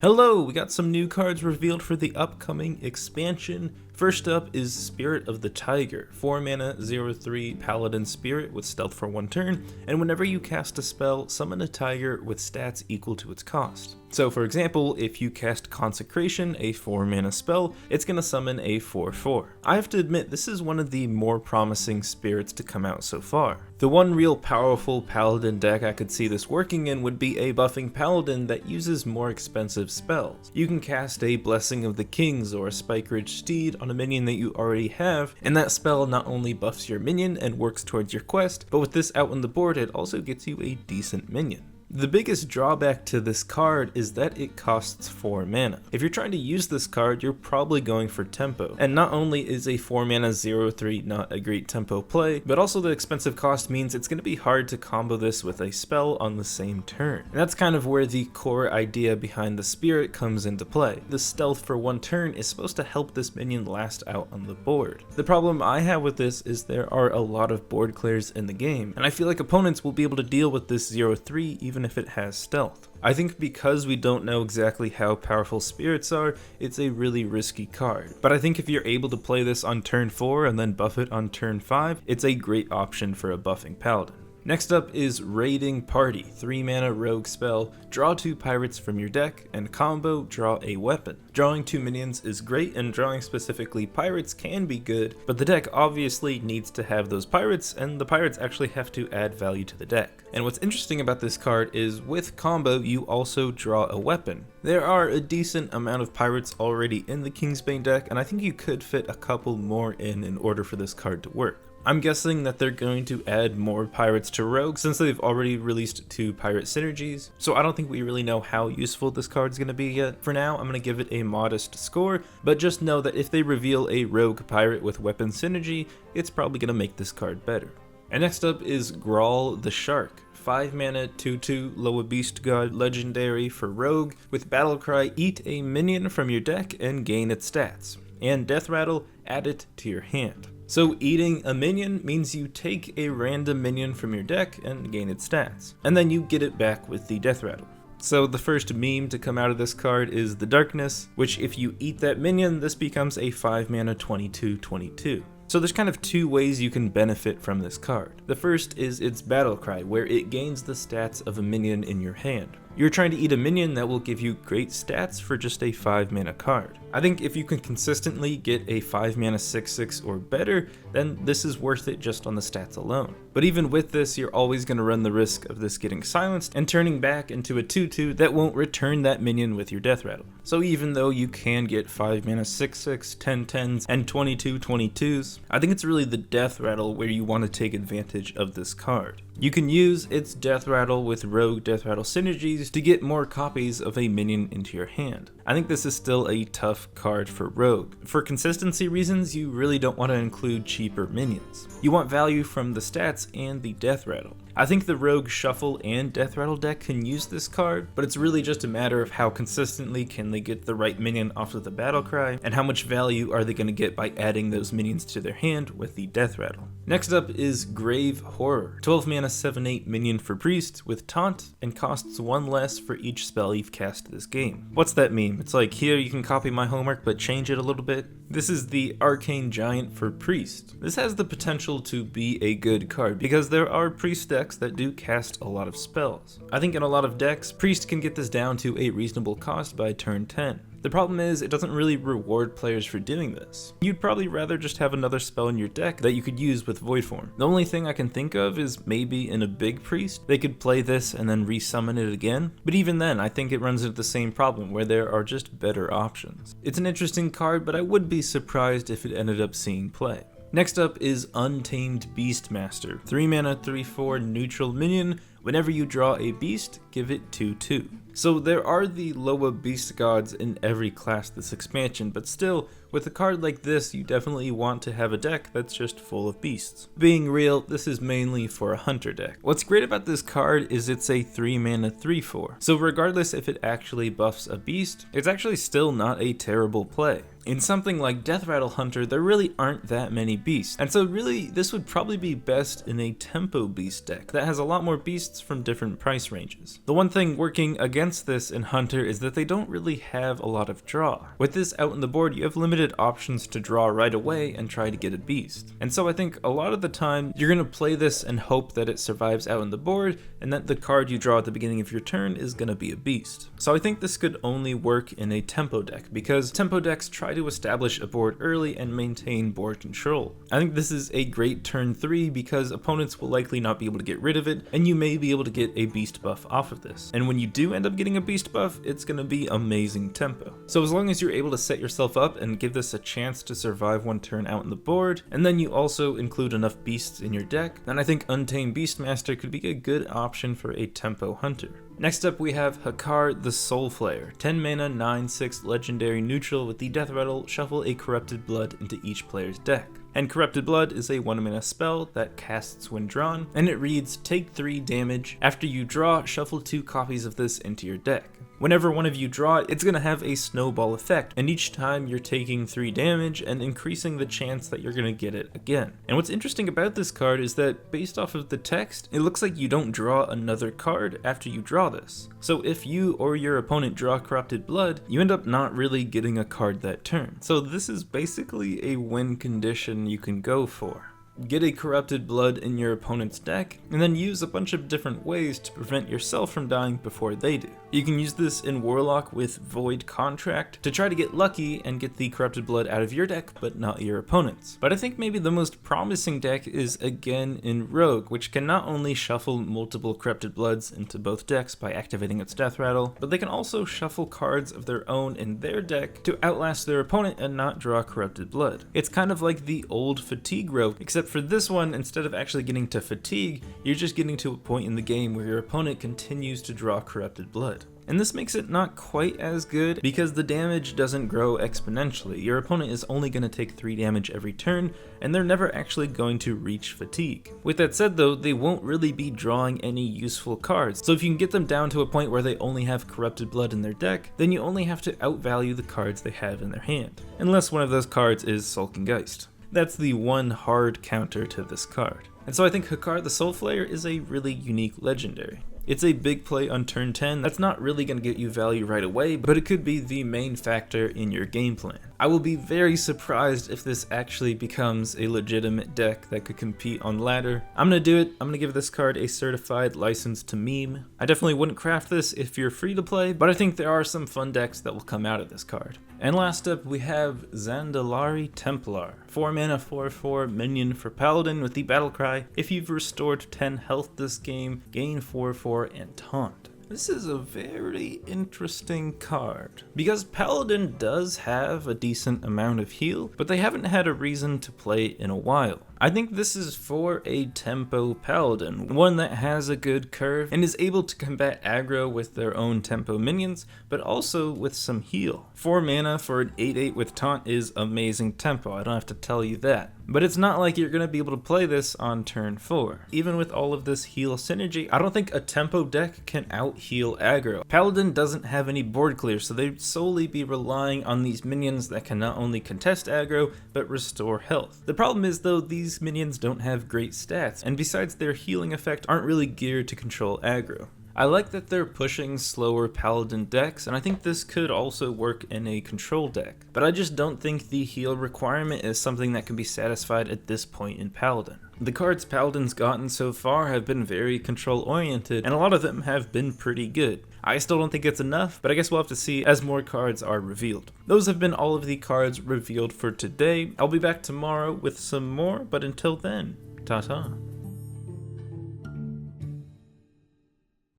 Hello, we got some new cards revealed for the upcoming expansion. First up is Spirit of the Tiger, 4 mana 0/3 Paladin Spirit with stealth for 1 turn, and whenever you cast a spell, summon a tiger with stats equal to its cost. So for example, if you cast Consecration, a 4 mana spell, it's going to summon a 4/4. I have to admit, this is one of the more promising spirits to come out so far. The one real powerful Paladin deck I could see this working in would be a buffing Paladin that uses more expensive spells. You can cast a Blessing of the Kings or a Spike Ridge Steed on a minion that you already have, and that spell not only buffs your minion and works towards your quest, but with this out on the board it also gets you a decent minion. The biggest drawback to this card is that it costs 4 mana. If you're trying to use this card, you're probably going for tempo. And not only is a 4 mana 0/3 not a great tempo play, but also the expensive cost means it's going to be hard to combo this with a spell on the same turn. And that's kind of where the core idea behind the spirit comes into play. The stealth for 1 turn is supposed to help this minion last out on the board. The problem I have with this is there are a lot of board clears in the game, and I feel like opponents will be able to deal with this 0/3 even if it has stealth. I think because we don't know exactly how powerful spirits are, it's a really risky card. But I think if you're able to play this on turn 4 and then buff it on turn 5, it's a great option for a buffing paladin. Next up is Raiding Party, 3 mana rogue spell, draw 2 pirates from your deck, and combo draw a weapon. Drawing 2 minions is great, and drawing specifically pirates can be good, but the deck obviously needs to have those pirates, and the pirates actually have to add value to the deck. And what's interesting about this card is with combo you also draw a weapon. There are a decent amount of pirates already in the Kingsbane deck, and I think you could fit a couple more in order for this card to work. I'm guessing that they're going to add more pirates to rogue since they've already released 2 pirate synergies, so I don't think we really know how useful this card's going to be yet. For now, I'm going to give it a modest score, but just know that if they reveal a rogue pirate with weapon synergy, it's probably going to make this card better. And next up is Grawl the Shark. 5 mana 2/2 Loa Beast God legendary for rogue with Battlecry, eat a minion from your deck and gain its stats, and Deathrattle, add it to your hand. So eating a minion means you take a random minion from your deck and gain its stats, and then you get it back with the Deathrattle. So the first meme to come out of this card is the Darkness, which if you eat that minion, this becomes a 5 mana 22/22. So there's kind of 2 ways you can benefit from this card. The first is its Battlecry, where it gains the stats of a minion in your hand. You're trying to eat a minion that will give you great stats for just a 5 mana card. I think if you can consistently get a 5 mana 6/6 or better, then this is worth it just on the stats alone. But even with this, you're always going to run the risk of this getting silenced and turning back into a 2/2 that won't return that minion with your Deathrattle. So even though you can get 5 mana 6/6, 10/10s, and 22/22s, I think it's really the Deathrattle where you want to take advantage of this card. You can use its Deathrattle with rogue Deathrattle synergies to get more copies of a minion into your hand. I think this is still a tough card for rogue. For consistency reasons, you really don't want to include cheaper minions. You want value from the stats and the Deathrattle. I think the rogue shuffle and Deathrattle deck can use this card, but it's really just a matter of how consistently can they get the right minion off of the Battlecry, and how much value are they going to get by adding those minions to their hand with the Deathrattle. Next up is Grave Horror, 12 mana 7/8 minion for priest with taunt, and costs 1 less for each spell you've cast this game. What's that meme? It's like, here you can copy my homework but change it a little bit. This is the Arcane Giant for priest. This has the potential to be a good card because there are priest decks that do cast a lot of spells. I think in a lot of decks, priest can get this down to a reasonable cost by turn 10. The problem is it doesn't really reward players for doing this. You'd probably rather just have another spell in your deck that you could use with Void Form. The only thing I can think of is maybe in a big priest, they could play this and then resummon it again, but even then I think it runs into the same problem where there are just better options. It's an interesting card, but I would be surprised if it ended up seeing play. Next up is Untamed Beastmaster, 3 mana 3/4 neutral minion. Whenever you draw a beast, give it 2/2. So there are the Loa Beast Gods in every class this expansion, but still, with a card like this, you definitely want to have a deck that's just full of beasts. Being real, this is mainly for a hunter deck. What's great about this card is it's a 3 mana 3/4, so regardless if it actually buffs a beast, it's actually still not a terrible play. In something like Deathrattle Hunter, there really aren't that many beasts, and so really this would probably be best in a tempo beast deck that has a lot more beasts beasts from different price ranges. The one thing working against this in Hunter is that they don't really have a lot of draw. With this out on the board, you have limited options to draw right away and try to get a beast. And so I think a lot of the time you're going to play this and hope that it survives out on the board and that the card you draw at the beginning of your turn is going to be a beast. So I think this could only work in a tempo deck because tempo decks try to establish a board early and maintain board control. I think this is a great turn 3 because opponents will likely not be able to get rid of it and you may be able to get a beast buff off of this. And when you do end up getting a beast buff, it's going to be amazing tempo. So as long as you're able to set yourself up and give this a chance to survive one turn out on the board, and then you also include enough beasts in your deck, then I think Untamed Beastmaster could be a good option for a tempo hunter. Next up we have Hakar the Soul Flayer, 10 mana, 9/6 legendary neutral with the Deathrattle, shuffle a Corrupted Blood into each player's deck. And Corrupted Blood is a 1 mana spell that casts when drawn, and it reads, take 3 damage. After you draw, shuffle 2 copies of this into your deck. Whenever one of you draw it, it's going to have a snowball effect, and each time you're taking 3 damage and increasing the chance that you're going to get it again. And what's interesting about this card is that based off of the text, it looks like you don't draw another card after you draw this. So if you or your opponent draw Corrupted Blood, you end up not really getting a card that turn. So this is basically a win condition you can go for. Get a Corrupted Blood in your opponent's deck, and then use a bunch of different ways to prevent yourself from dying before they do. You can use this in Warlock with Void Contract to try to get lucky and get the Corrupted Blood out of your deck, but not your opponent's. But I think maybe the most promising deck is again in Rogue, which can not only shuffle multiple Corrupted Bloods into both decks by activating its Deathrattle, but they can also shuffle cards of their own in their deck to outlast their opponent and not draw Corrupted Blood. It's kind of like the old Fatigue Rogue, except for this one, instead of actually getting to Fatigue, you're just getting to a point in the game where your opponent continues to draw Corrupted Blood. And this makes it not quite as good because the damage doesn't grow exponentially. Your opponent is only going to take 3 damage every turn, and they're never actually going to reach Fatigue. With that said though, they won't really be drawing any useful cards, so if you can get them down to a point where they only have Corrupted Blood in their deck, then you only have to outvalue the cards they have in their hand. Unless one of those cards is Sulking Geist. That's the one hard counter to this card. And so I think Hakar the Soul Flayer is a really unique legendary. It's a big play on turn 10 that's not really going to get you value right away, but it could be the main factor in your game plan. I will be very surprised if this actually becomes a legitimate deck that could compete on ladder. I'm going to do it. I'm going to give this card a certified license to meme. I definitely wouldn't craft this if you're free to play, but I think there are some fun decks that will come out of this card. And last up we have Zandalari Templar, 4 mana 4/4 minion for Paladin with the Battlecry. If you've restored 10 health this game, gain 4/4 and taunt. This is a very interesting card, because Paladin does have a decent amount of heal, but they haven't had a reason to play in a while. I think this is for a tempo Paladin, one that has a good curve and is able to combat aggro with their own tempo minions, but also with some heal. 4 mana for an 8/8 with taunt is amazing tempo, I don't have to tell you that. But it's not like you're going to be able to play this on turn 4. Even with all of this heal synergy, I don't think a tempo deck can out-heal aggro. Paladin doesn't have any board clear, so they'd solely be relying on these minions that can not only contest aggro, but restore health. The problem is though, these minions don't have great stats, and besides their healing effect, aren't really geared to control aggro. I like that they're pushing slower Paladin decks, and I think this could also work in a control deck. But I just don't think the heal requirement is something that can be satisfied at this point in Paladin. The cards Paladin's gotten so far have been very control oriented, and a lot of them have been pretty good. I still don't think it's enough, but I guess we'll have to see as more cards are revealed. Those have been all of the cards revealed for today. I'll be back tomorrow with some more, but until then, ta-ta.